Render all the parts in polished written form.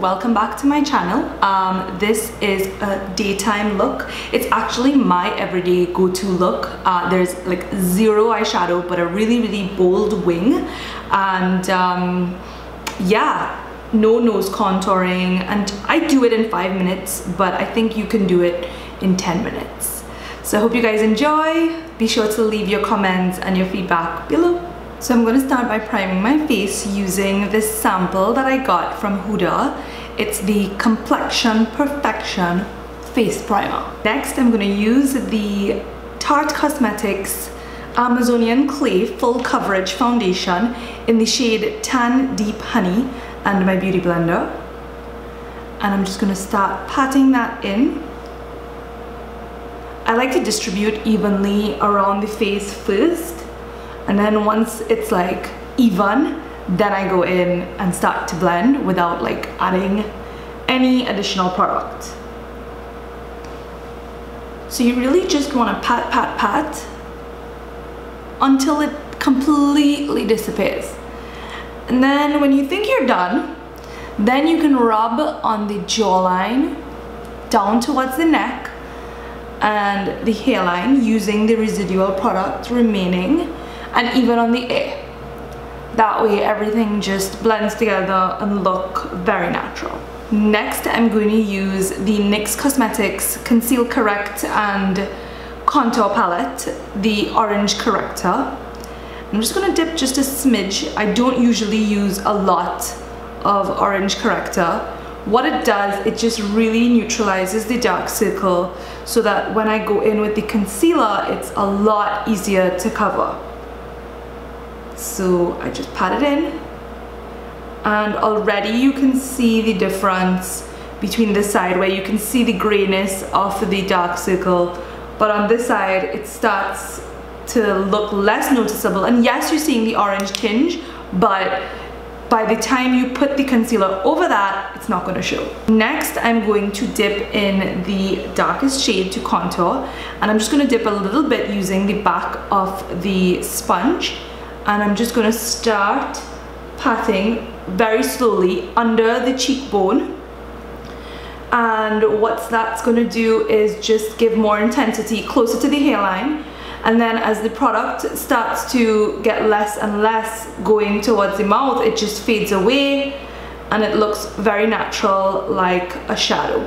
welcome back to my channel. This is a daytime look. It's actually my everyday go-to look. There's like zero eyeshadow but a really bold wing, and yeah, no nose contouring, and I do it in 5 minutes, but I think you can do it in 10 minutes. So I hope you guys enjoy. Be sure to leave your comments and your feedback below. So I'm going to start by priming my face using this sample that I got from Huda. It's the Complexion Perfection Face Primer. Next, I'm going to use the Tarte Cosmetics Amazonian Clay Full Coverage Foundation in the shade Tan Deep Honey and my beauty blender. And I'm just going to start patting that in. I like to distribute evenly around the face first. And then once it's like even, then I go in and start to blend without like adding any additional product. So you really just want to pat until it completely disappears. And then when you think you're done, then you can rub on the jawline down towards the neck and the hairline using the residual product remaining, and even on the ear. That way everything just blends together and look very natural. Next, I'm going to use the NYX Cosmetics Conceal, Correct and Contour Palette, the Orange Corrector. I'm just going to dip just a smidge. I don't usually use a lot of Orange Corrector. What it does, it just really neutralizes the dark circle so that when I go in with the concealer, it's a lot easier to cover. So I just pat it in, and already you can see the difference between this side where you can see the grayness of the dark circle, but on this side it starts to look less noticeable. And yes, you're seeing the orange tinge, but by the time you put the concealer over that, it's not going to show. Next, I'm going to dip in the darkest shade to contour, and I'm just going to dip a little bit using the back of the sponge. And I'm just going to start patting very slowly under the cheekbone. And what that's going to do is just give more intensity closer to the hairline. And then as the product starts to get less and less going towards the mouth, it just fades away and it looks very natural, like a shadow.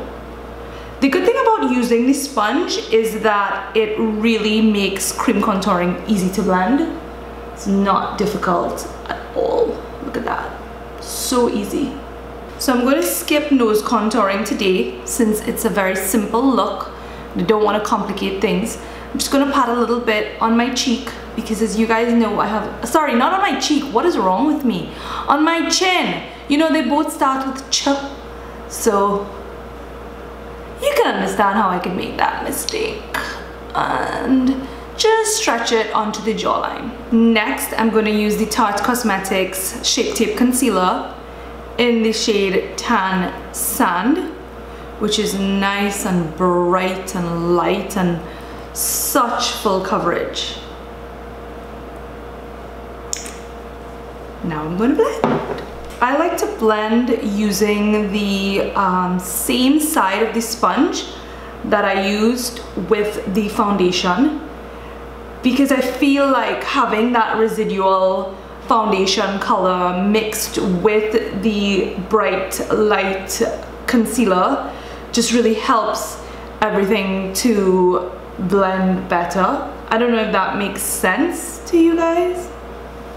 The good thing about using the sponge is that it really makes cream contouring easy to blend. It's not difficult at all. Look at that, so easy. So I'm going to skip nose contouring today since it's a very simple look. I don't want to complicate things. I'm just going to pat a little bit on my cheek because, as you guys know, I have, sorry, not on my cheek, what is wrong with me? On my chin. You know, they both start with ch, so you can understand how I can make that mistake. And just stretch it onto the jawline. Next, I'm going to use the Tarte Cosmetics Shape Tape Concealer in the shade Tan Sand, which is nice and bright and light and such full coverage. Now I'm going to blend. I like to blend using the same side of the sponge that I used with the foundation, because I feel like having that residual foundation color mixed with the bright light concealer just really helps everything to blend better. I don't know if that makes sense to you guys.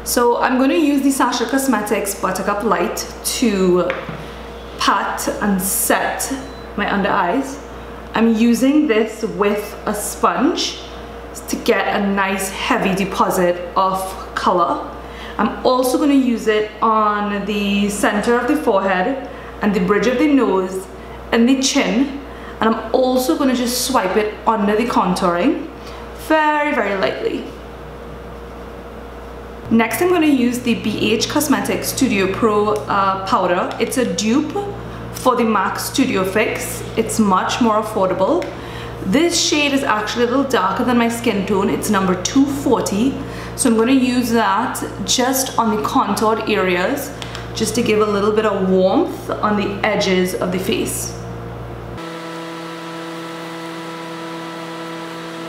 So I'm going to use the Sacha Cosmetics Buttercup Light to pat and set my under eyes. I'm using this with a sponge to get a nice heavy deposit of color. I'm also going to use it on the center of the forehead and the bridge of the nose and the chin, and I'm also going to just swipe it under the contouring very lightly. Next, I'm going to use the BH Cosmetics Studio Pro powder. It's a dupe for the MAC Studio Fix. It's much more affordable. This shade is actually a little darker than my skin tone. It's number 240. So I'm going to use that just on the contoured areas just to give a little bit of warmth on the edges of the face.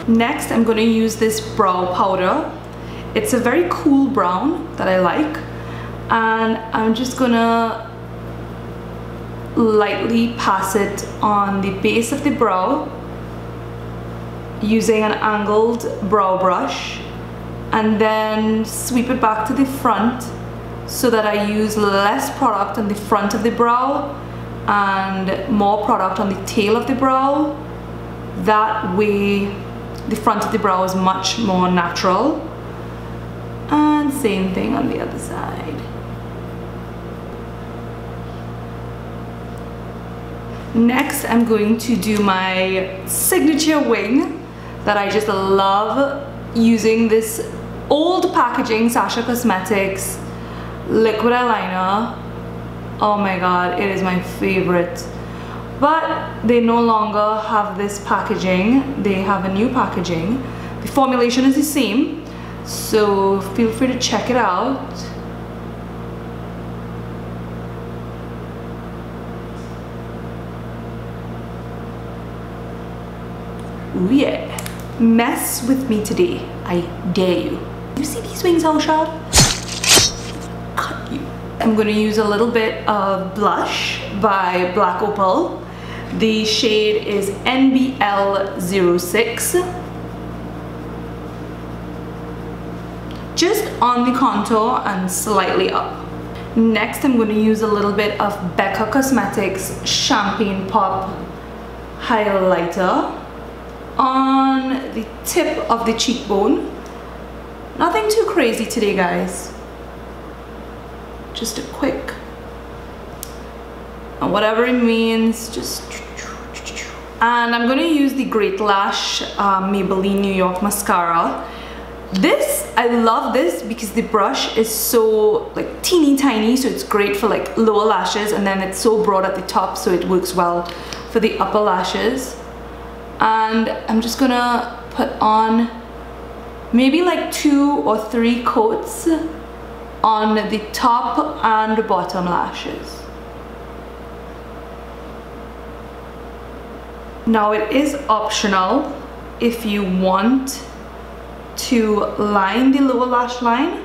Next, I'm going to use this brow powder. It's a very cool brown that I like, and I'm just gonna lightly pass it on the base of the brow using an angled brow brush, and then sweep it back to the front so that I use less product on the front of the brow and more product on the tail of the brow. That way the front of the brow is much more natural. And same thing on the other side. Next, I'm going to do my signature wing that I just love, using this old packaging Sacha Cosmetics liquid eyeliner. Oh my god, it is my favorite. But they no longer have this packaging, they have a new packaging. The formulation is the same, so feel free to check it out. Ooh yeah. Mess with me today, I dare you. You see these wings how sharp? Cut you. I'm going to use a little bit of blush by Black Opal. The shade is NBL06. Just on the contour and slightly up. Next, I'm going to use a little bit of Becca Cosmetics Champagne Pop highlighter on the tip of the cheekbone. Nothing too crazy today, guys. Just a quick, and whatever it means, just. And I'm going to use the Great Lash Maybelline New York Mascara. This, I love this because the brush is so like teeny tiny, so it's great for like lower lashes, and then it's so broad at the top, so it works well for the upper lashes. And I'm just gonna put on maybe like 2 or 3 coats on the top and bottom lashes. Now it is optional if you want to line the lower lash line,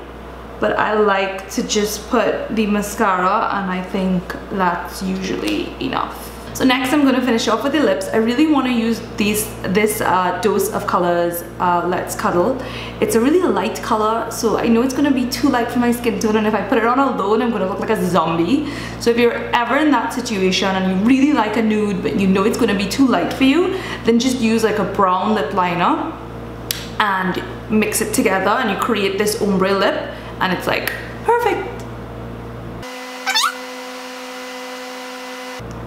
but I like to just put the mascara, and I think that's usually enough. So next I'm going to finish off with the lips. I really want to use this dose of colors, Let's Cuddle. It's a really light color, so I know it's going to be too light for my skin tone, and if I put it on alone I'm going to look like a zombie. So if you're ever in that situation and you really like a nude but you know it's going to be too light for you, then just use like a brown lip liner and mix it together and you create this ombre lip, and it's like perfect.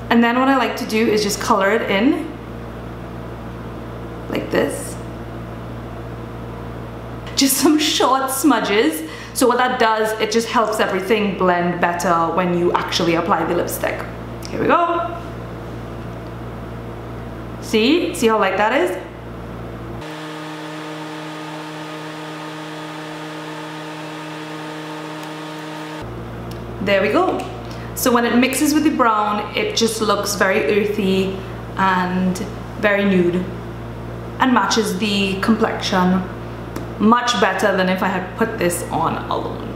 And then what I like to do is just color it in like this, just some short smudges. So what that does, it just helps everything blend better when you actually apply the lipstick. Here we go. See how light that is? There we go. So when it mixes with the brown, it just looks very earthy and very nude and matches the complexion much better than if I had put this on alone.